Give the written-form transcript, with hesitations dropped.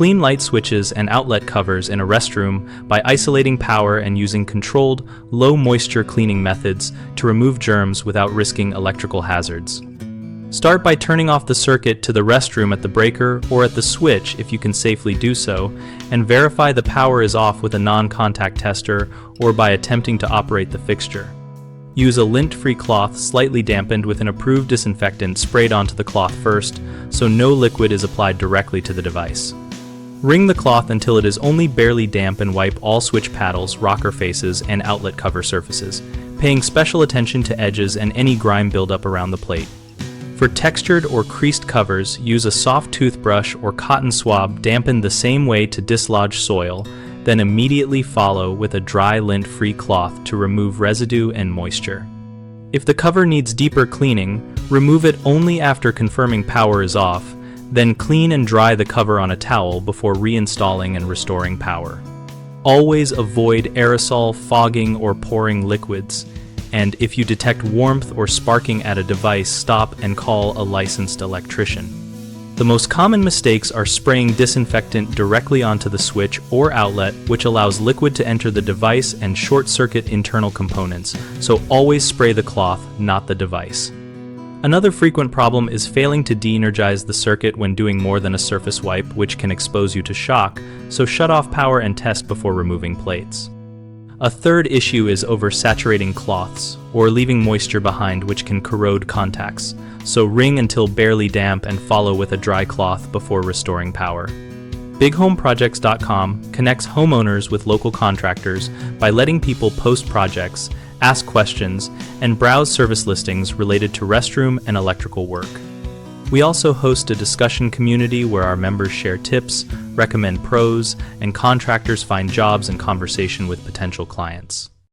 Clean light switches and outlet covers in a restroom by isolating power and using controlled, low-moisture cleaning methods to remove germs without risking electrical hazards. Start by turning off the circuit to the restroom at the breaker or at the switch if you can safely do so, and verify the power is off with a non-contact tester or by attempting to operate the fixture. Use a lint-free cloth slightly dampened with an approved disinfectant sprayed onto the cloth first, so no liquid is applied directly to the device. Wring the cloth until it is only barely damp and wipe all switch paddles, rocker faces, and outlet cover surfaces, paying special attention to edges and any grime buildup around the plate. For textured or creased covers, use a soft toothbrush or cotton swab dampened the same way to dislodge soil, then immediately follow with a dry lint-free cloth to remove residue and moisture. If the cover needs deeper cleaning, remove it only after confirming power is off, then clean and dry the cover on a towel before reinstalling and restoring power. Always avoid aerosol, fogging, or pouring liquids. And if you detect warmth or sparking at a device, stop and call a licensed electrician. The most common mistakes are spraying disinfectant directly onto the switch or outlet, which allows liquid to enter the device and short-circuit internal components, so always spray the cloth, not the device. Another frequent problem is failing to deenergize the circuit when doing more than a surface wipe, which can expose you to shock, so shut off power and test before removing plates. A third issue is oversaturating cloths, or leaving moisture behind which can corrode contacts, so wring until barely damp and follow with a dry cloth before restoring power. BigHomeProjects.com connects homeowners with local contractors by letting people post projects, ask questions, and browse service listings related to restroom and electrical work. We also host a discussion community where our members share tips, recommend pros, and contractors find jobs and conversation with potential clients.